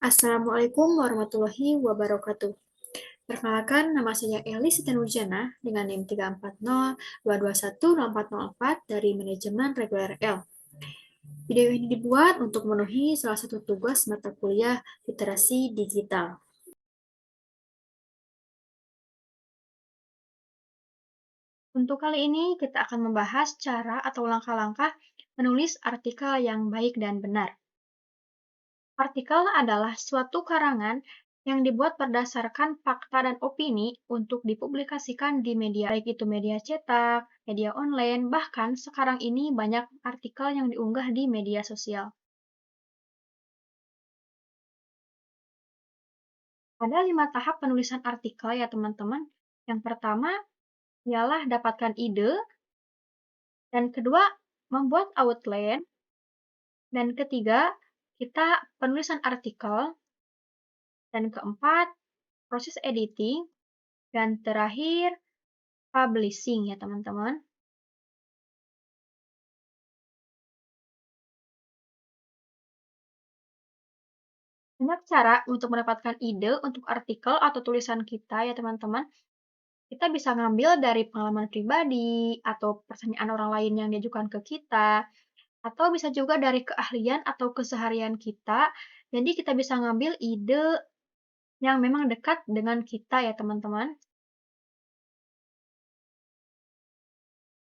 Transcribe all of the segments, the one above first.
Assalamualaikum warahmatullahi wabarakatuh. Perkenalkan, nama saya Eli Sitianurjana dengan NIM 340-221-0404 dari Manajemen Reguler L. Video ini dibuat untuk memenuhi salah satu tugas mata kuliah literasi digital. Untuk kali ini, kita akan membahas cara atau langkah-langkah menulis artikel yang baik dan benar. Artikel adalah suatu karangan yang dibuat berdasarkan fakta dan opini untuk dipublikasikan di media, baik itu media cetak, media online, bahkan sekarang ini banyak artikel yang diunggah di media sosial. Ada 5 tahap penulisan artikel ya teman-teman. Yang pertama ialah dapatkan ide, dan kedua membuat outline, dan ketiga kita penulisan artikel, dan keempat proses editing, dan terakhir publishing ya teman-teman. Banyak cara untuk mendapatkan ide untuk artikel atau tulisan kita ya teman-teman. Kita bisa ngambil dari pengalaman pribadi atau pertanyaan orang lain yang diajukan ke kita, atau bisa juga dari keahlian atau keseharian kita. Jadi kita bisa ngambil ide yang memang dekat dengan kita ya teman-teman.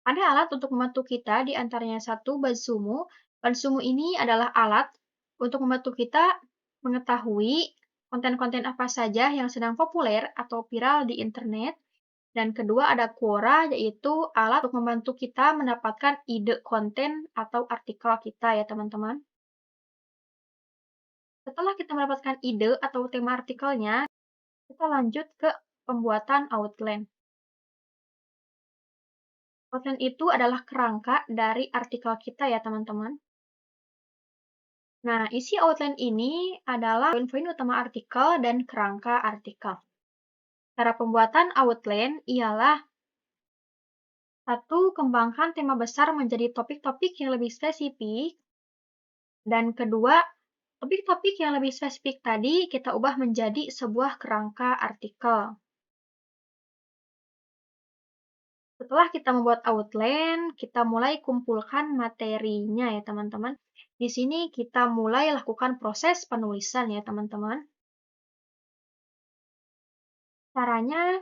Ada alat untuk membantu kita, di antaranya satu Bansumu. Bansumu ini adalah alat untuk membantu kita mengetahui konten-konten apa saja yang sedang populer atau viral di internet. Dan kedua ada Quora, yaitu alat untuk membantu kita mendapatkan ide konten atau artikel kita ya teman-teman. Setelah kita mendapatkan ide atau tema artikelnya, kita lanjut ke pembuatan outline. Outline itu adalah kerangka dari artikel kita ya teman-teman. Nah, isi outline ini adalah poin-poin utama artikel dan kerangka artikel. Cara pembuatan outline ialah: 1. Kembangkan tema besar menjadi topik-topik yang lebih spesifik. Dan kedua, topik-topik yang lebih spesifik tadi kita ubah menjadi sebuah kerangka artikel. Setelah kita membuat outline, kita mulai kumpulkan materinya ya teman-teman. Di sini kita mulai lakukan proses penulisan ya teman-teman. Caranya,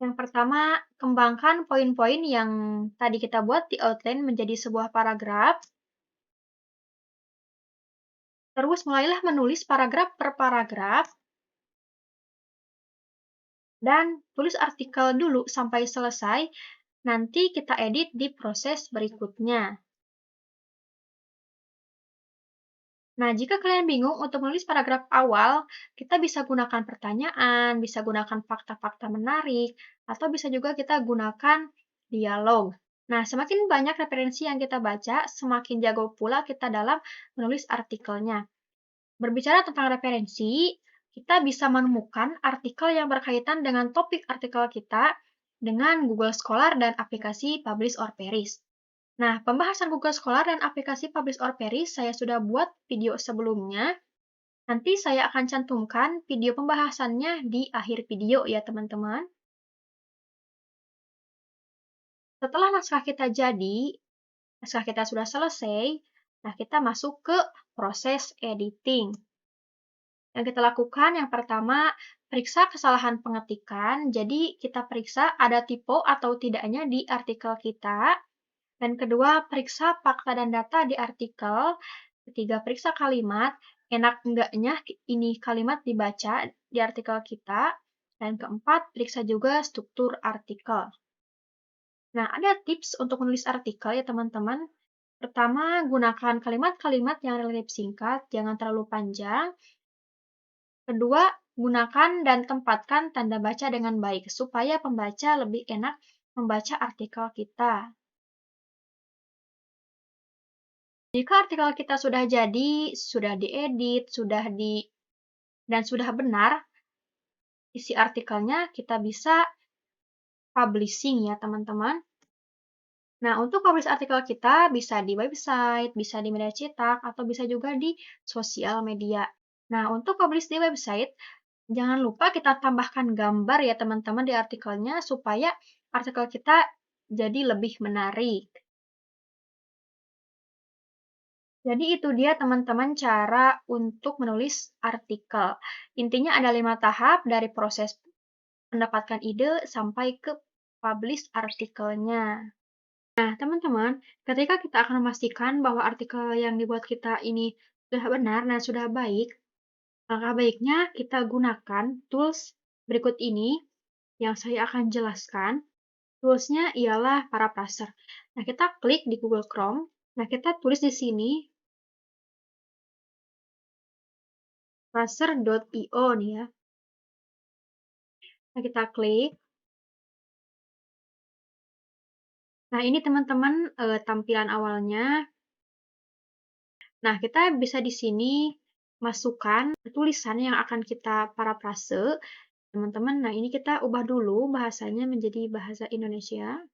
yang pertama, kembangkan poin-poin yang tadi kita buat di outline menjadi sebuah paragraf. Terus mulailah menulis paragraf per paragraf. Dan tulis artikel dulu sampai selesai, nanti kita edit di proses berikutnya. Nah, jika kalian bingung untuk menulis paragraf awal, kita bisa gunakan pertanyaan, bisa gunakan fakta-fakta menarik, atau bisa juga kita gunakan dialog. Nah, semakin banyak referensi yang kita baca, semakin jago pula kita dalam menulis artikelnya. Berbicara tentang referensi, kita bisa menemukan artikel yang berkaitan dengan topik artikel kita dengan Google Scholar dan aplikasi Publish or Perish. Nah, pembahasan Google Scholar dan aplikasi Publish or Perish saya sudah buat video sebelumnya. Nanti saya akan cantumkan video pembahasannya di akhir video ya teman-teman. Setelah naskah kita jadi, naskah kita sudah selesai, nah kita masuk ke proses editing. Yang kita lakukan yang pertama, periksa kesalahan pengetikan. Jadi kita periksa ada typo atau tidaknya di artikel kita. Dan kedua, periksa fakta dan data di artikel. Ketiga, periksa kalimat, enak enggaknya ini kalimat dibaca di artikel kita. Dan keempat, periksa juga struktur artikel. Nah, ada tips untuk menulis artikel ya teman-teman. Pertama, gunakan kalimat-kalimat yang relatif singkat, jangan terlalu panjang. Kedua, gunakan dan tempatkan tanda baca dengan baik, supaya pembaca lebih enak membaca artikel kita. Jika artikel kita sudah jadi, sudah diedit, dan sudah benar, isi artikelnya kita bisa publishing ya teman-teman. Nah, untuk publish artikel kita bisa di website, bisa di media cetak, atau bisa juga di sosial media. Nah, untuk publish di website, jangan lupa kita tambahkan gambar ya teman-teman di artikelnya supaya artikel kita jadi lebih menarik. Jadi itu dia teman-teman cara untuk menulis artikel. Intinya ada 5 tahap dari proses mendapatkan ide sampai ke publish artikelnya. Nah, teman-teman, ketika kita akan memastikan bahwa artikel yang dibuat kita ini sudah benar dan sudah baik, langkah baiknya kita gunakan tools berikut ini yang saya akan jelaskan. Toolsnya ialah Paraphraser. Nah, kita klik di Google Chrome. Nah, kita tulis di sini Paraphraser.io nih ya. Nah, kita klik. Nah, ini teman-teman tampilan awalnya. Nah, kita bisa di sini masukkan tulisan yang akan kita paraphrase. Teman-teman, nah ini kita ubah dulu bahasanya menjadi bahasa Indonesia.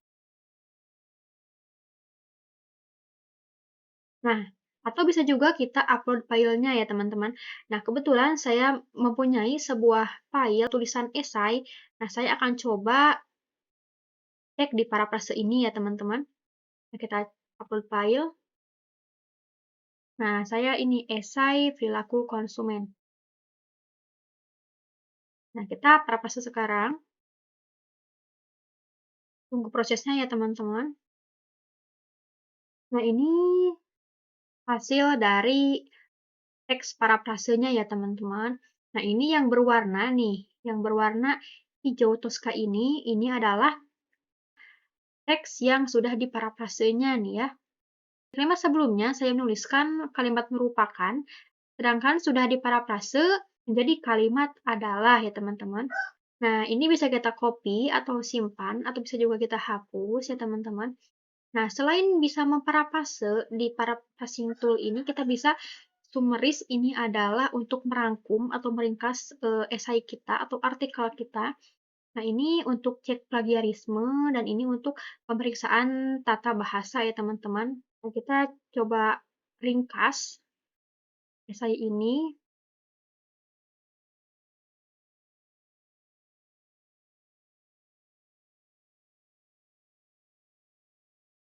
Nah, atau bisa juga kita upload filenya ya teman-teman. Nah, kebetulan saya mempunyai sebuah file tulisan esai. Nah, saya akan coba cek di paraphrase ini ya teman-teman. Nah, kita upload file. Nah, saya ini esai perilaku konsumen. Nah, kita paraphrase sekarang. Tunggu prosesnya ya teman-teman. Nah, ini hasil dari teks parafrasenya ya teman-teman. Nah, ini yang berwarna nih, yang berwarna hijau toska ini adalah teks yang sudah diparafrasenya nih ya. Kalimat sebelumnya saya menuliskan kalimat merupakan, sedangkan sudah diparafrase menjadi kalimat adalah ya teman-teman. Nah, ini bisa kita copy atau simpan, atau bisa juga kita hapus ya teman-teman. Nah, selain bisa memparafrase di paraphrasing tool ini, kita bisa summaries ini adalah untuk merangkum atau meringkas esai kita atau artikel kita. Nah, ini untuk cek plagiarisme dan ini untuk pemeriksaan tata bahasa ya teman-teman. Nah, kita coba ringkas esai ini.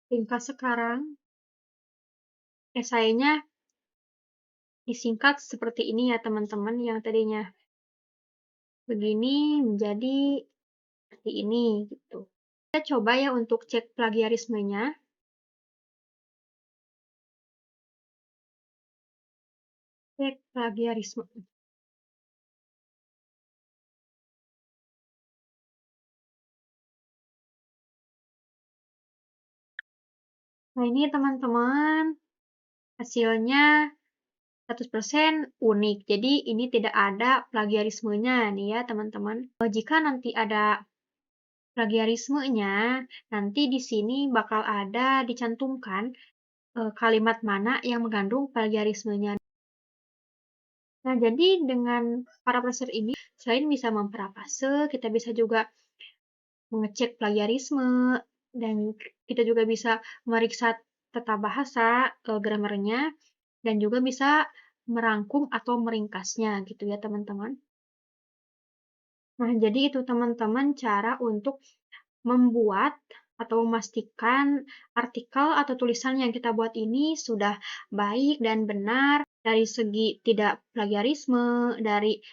Ringkas sekarang. Esainya disingkat seperti ini ya teman-teman, yang tadinya begini menjadi seperti ini gitu. Kita coba ya untuk cek plagiarismenya. Cek plagiarisme. Nah, ini teman-teman hasilnya 100% unik. Jadi ini tidak ada plagiarismenya nih ya teman-teman. Jika nanti ada plagiarismenya, nanti di sini bakal ada dicantumkan kalimat mana yang mengandung plagiarismenya. Nah, jadi dengan paraphraser ini, selain bisa memparafrase, kita bisa juga mengecek plagiarisme, dan kita juga bisa meriksa tata bahasa, gramernya, dan juga bisa merangkum atau meringkasnya gitu ya teman-teman. Nah, jadi itu teman-teman cara untuk membuat atau memastikan artikel atau tulisan yang kita buat ini sudah baik dan benar dari segi tidak plagiarisme, dari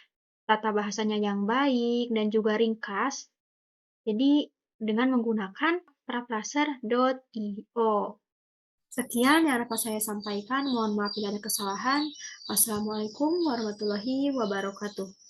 tata bahasanya yang baik, dan juga ringkas. Jadi dengan menggunakan paraphraser.io. Sekian yang dapat saya sampaikan. Mohon maaf bila ada kesalahan. Wassalamualaikum warahmatullahi wabarakatuh.